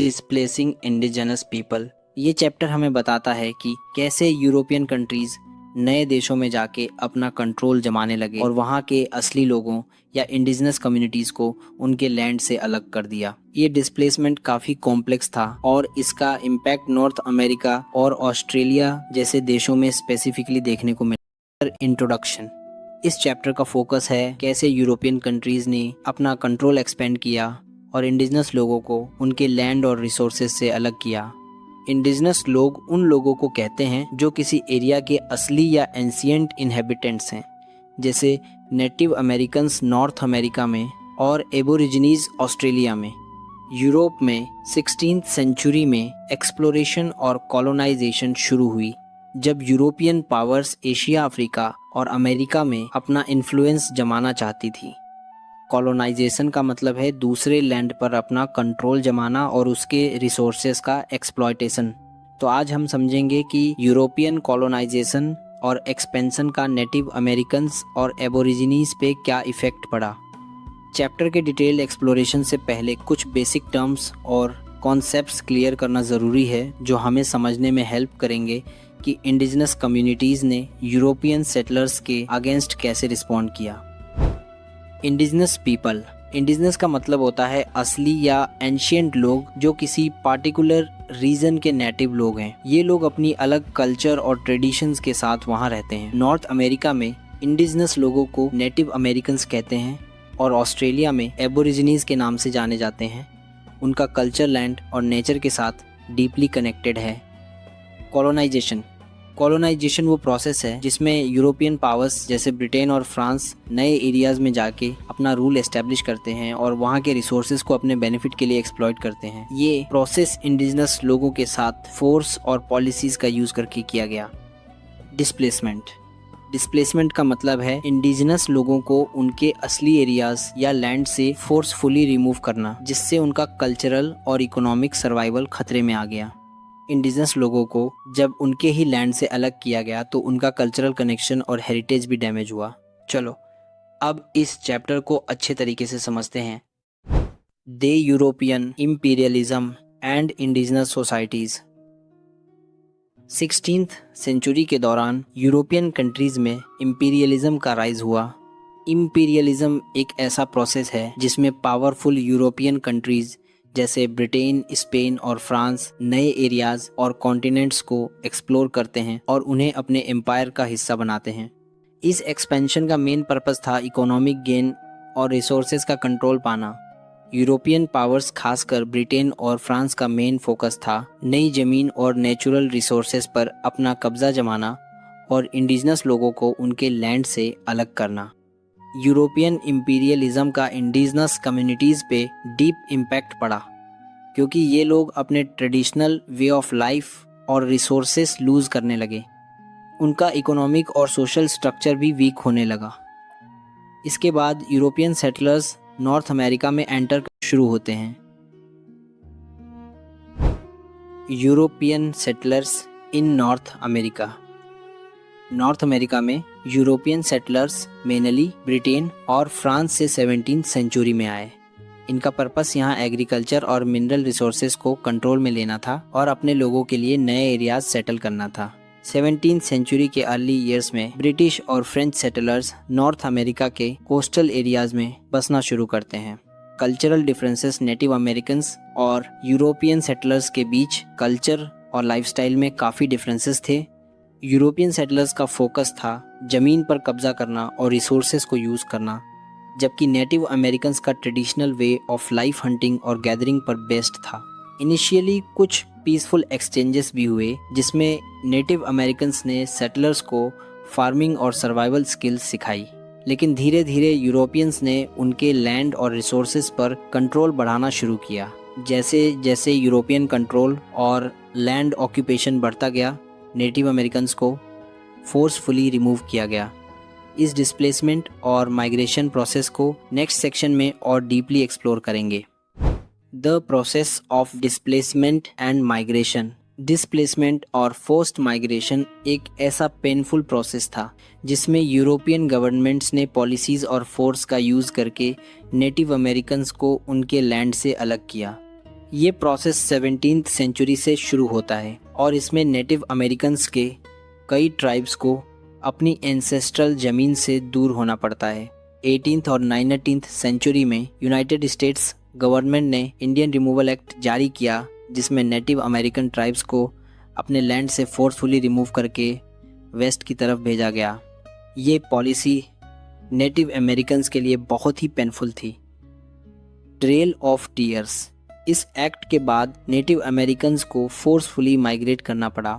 Displacing indigenous people. ये chapter हमें बताता है कि कैसे यूरोपियन कंट्रीज नए देशों में जाके अपना कंट्रोल जमाने लगे और वहाँ के असली लोगों या इंडिजिनस कम्युनिटीज को उनके लैंड से अलग कर दिया। ये डिस्प्लेसमेंट काफी कॉम्प्लेक्स था और इसका इम्पैक्ट नॉर्थ अमेरिका और ऑस्ट्रेलिया जैसे देशों में स्पेसिफिकली देखने को मिला। इंट्रोडक्शन। इस चैप्टर का फोकस है कैसे यूरोपियन कंट्रीज ने अपना कंट्रोल एक्सपेंड किया और इंडिजिनस लोगों को उनके लैंड और रिसोर्सेज से अलग किया। इंडिजिनस लोग उन लोगों को कहते हैं जो किसी एरिया के असली या एंशिएंट इनहेबिटेंट्स हैं, जैसे नेटिव अमेरिकन्स नॉर्थ अमेरिका में और एबोरिजिनीज ऑस्ट्रेलिया में। यूरोप में 16th सेंचुरी में एक्सप्लोरेशन और कॉलोनाइजेशन शुरू हुई, जब यूरोपियन पावर्स एशिया, अफ्रीका और अमेरिका में अपना इन्फ्लुएंस जमाना चाहती थी। कॉलोनाइजेशन का मतलब है दूसरे लैंड पर अपना कंट्रोल जमाना और उसके रिसोर्सेज का एक्सप्लॉयटेशन। तो आज हम समझेंगे कि यूरोपियन कॉलोनाइजेशन और एक्सपेंशन का नेटिव अमेरिकन्स और एबोरिजिनीज पे क्या इफ़ेक्ट पड़ा। चैप्टर के डिटेल एक्सप्लोरेशन से पहले कुछ बेसिक टर्म्स और कॉन्सेप्ट्स क्लियर करना ज़रूरी है, जो हमें समझने में हेल्प करेंगे कि इंडिजिनस कम्युनिटीज़ ने यूरोपियन सेटलर्स के अगेंस्ट कैसे रिस्पॉन्ड किया। Indigenous people. इंडिजिनस का मतलब होता है असली या एंशिएंट लोग, जो किसी पार्टिकुलर रीजन के नेटिव लोग हैं। ये लोग अपनी अलग कल्चर और ट्रेडिशंस के साथ वहाँ रहते हैं। नॉर्थ अमेरिका में इंडिजिनस लोगों को नेटिव अमेरिकन्स कहते हैं और ऑस्ट्रेलिया में एबोरिजिनीज के नाम से जाने जाते हैं। उनका कल्चर लैंड और नेचर के साथ डीपली कनेक्टेड है। कॉलोनाइजेशन। कॉलोनाइजेशन वो प्रोसेस है जिसमें यूरोपियन पावर्स जैसे ब्रिटेन और फ्रांस नए एरियाज में जाके अपना रूल एस्टेब्लिश करते हैं और वहाँ के रिसोर्सेज को अपने बेनिफिट के लिए एक्सप्लॉइट करते हैं। ये प्रोसेस इंडिजिनस लोगों के साथ फोर्स और पॉलिसीज का यूज करके किया गया। डिस्प्लेसमेंट। डिस्प्लेसमेंट का मतलब है इंडिजिनस लोगों को उनके असली एरियाज या लैंड से फोर्सफुली रिमूव करना, जिससे उनका कल्चरल और इकोनॉमिक सर्वाइवल खतरे में आ गया। इंडिजिनस लोगों को जब उनके ही लैंड से अलग किया गया तो उनका कल्चरल कनेक्शन और हेरिटेज भी डैमेज हुआ। चलो अब इस चैप्टर को अच्छे तरीके से समझते हैं। The European imperialism and indigenous societies. 16th century के दौरान यूरोपियन कंट्रीज में इम्पीरियलिज्म का राइज हुआ। इम्पीरियलिज्म एक ऐसा प्रोसेस है जिसमें पावरफुल यूरोपियन कंट्रीज जैसे ब्रिटेन, स्पेन और फ्रांस नए एरियाज और कॉन्टिनेंट्स को एक्सप्लोर करते हैं और उन्हें अपने एम्पायर का हिस्सा बनाते हैं। इस एक्सपेंशन का मेन पर्पस था इकोनॉमिक गेन और रिसोर्सेज का कंट्रोल पाना। यूरोपियन पावर्स, खासकर ब्रिटेन और फ्रांस का मेन फोकस था नई ज़मीन और नेचुरल रिसोर्सेज पर अपना कब्जा जमाना और इंडिजिनस लोगों को उनके लैंड से अलग करना। यूरोपियन इम्पीरियलिज्म का इंडिजिनस कम्युनिटीज़ पे डीप इम्पैक्ट पड़ा, क्योंकि ये लोग अपने ट्रेडिशनल वे ऑफ लाइफ और रिसोर्सेस लूज़ करने लगे। उनका इकोनॉमिक और सोशल स्ट्रक्चर भी वीक होने लगा। इसके बाद यूरोपियन सेटलर्स नॉर्थ अमेरिका में एंटर शुरू होते हैं। यूरोपियन सेटलर्स इन नॉर्थ अमेरिका। नॉर्थ अमेरिका में यूरोपियन सेटलर्स मेनली ब्रिटेन और फ्रांस से 17th सेंचुरी में आए। इनका पर्पस यहाँ एग्रीकल्चर और मिनरल रिसोर्सेज को कंट्रोल में लेना था और अपने लोगों के लिए नए एरियाज सेटल करना था। 17th सेंचुरी के अर्ली ईयर्स में ब्रिटिश और फ्रेंच सेटलर्स नॉर्थ अमेरिका के कोस्टल एरियाज में बसना शुरू करते हैं। कल्चरल डिफरेंसेस नेटिव अमेरिकन्स और यूरोपियन सेटलर्स के बीच कल्चर और लाइफस्टाइल में काफ़ी डिफरेंसेस थे। यूरोपियन सेटलर्स का फोकस था ज़मीन पर कब्जा करना और रिसोर्सेज को यूज़ करना, जबकि नेटिव अमेरिकन्स का traditional way of life hunting और गैदरिंग पर बेस्ड था। इनिशियली कुछ पीसफुल एक्सचेंजेस भी हुए, जिसमें नेटिव अमेरिकन्स ने सेटलर्स को फार्मिंग और सर्वाइवल स्किल्स सिखाई, लेकिन धीरे धीरे यूरोपियंस ने उनके लैंड और रिसोर्सेज पर कंट्रोल बढ़ाना शुरू किया। जैसे जैसे यूरोपियन कंट्रोल और लैंड ऑक्यूपेशन बढ़ता गया, नेटिव अमेरिकन्स को फोर्सफुली रिमूव किया गया। इस डिस्प्लेसमेंट और माइग्रेशन प्रोसेस को नेक्स्ट सेक्शन में और डीपली एक्सप्लोर करेंगे। The process of displacement and migration. Displacement और फोर्स्ड माइग्रेशन एक ऐसा पेनफुल प्रोसेस था जिसमें यूरोपियन गवर्नमेंट्स ने पॉलिसीज़ और फोर्स का यूज़ करके नेटिव अमेरिकन्स को उनके लैंड से अलग किया। ये प्रोसेस 17th सेंचुरी से शुरू होता है और इसमें नेटिव अमेरिकन्स के कई ट्राइब्स को अपनी एंसेस्ट्रल ज़मीन से दूर होना पड़ता है। 18th और 19th सेंचुरी में यूनाइटेड स्टेट्स गवर्नमेंट ने इंडियन रिमूवल एक्ट जारी किया, जिसमें नेटिव अमेरिकन ट्राइब्स को अपने लैंड से फोर्सफुली रिमूव करके वेस्ट की तरफ भेजा गया। ये पॉलिसी नेटिव अमेरिकन्स के लिए बहुत ही पेनफुल थी। ट्रेल ऑफ टीयर्स, इस एक्ट के बाद नेटिव अमेरिकन्स को फोर्सफुली माइग्रेट करना पड़ा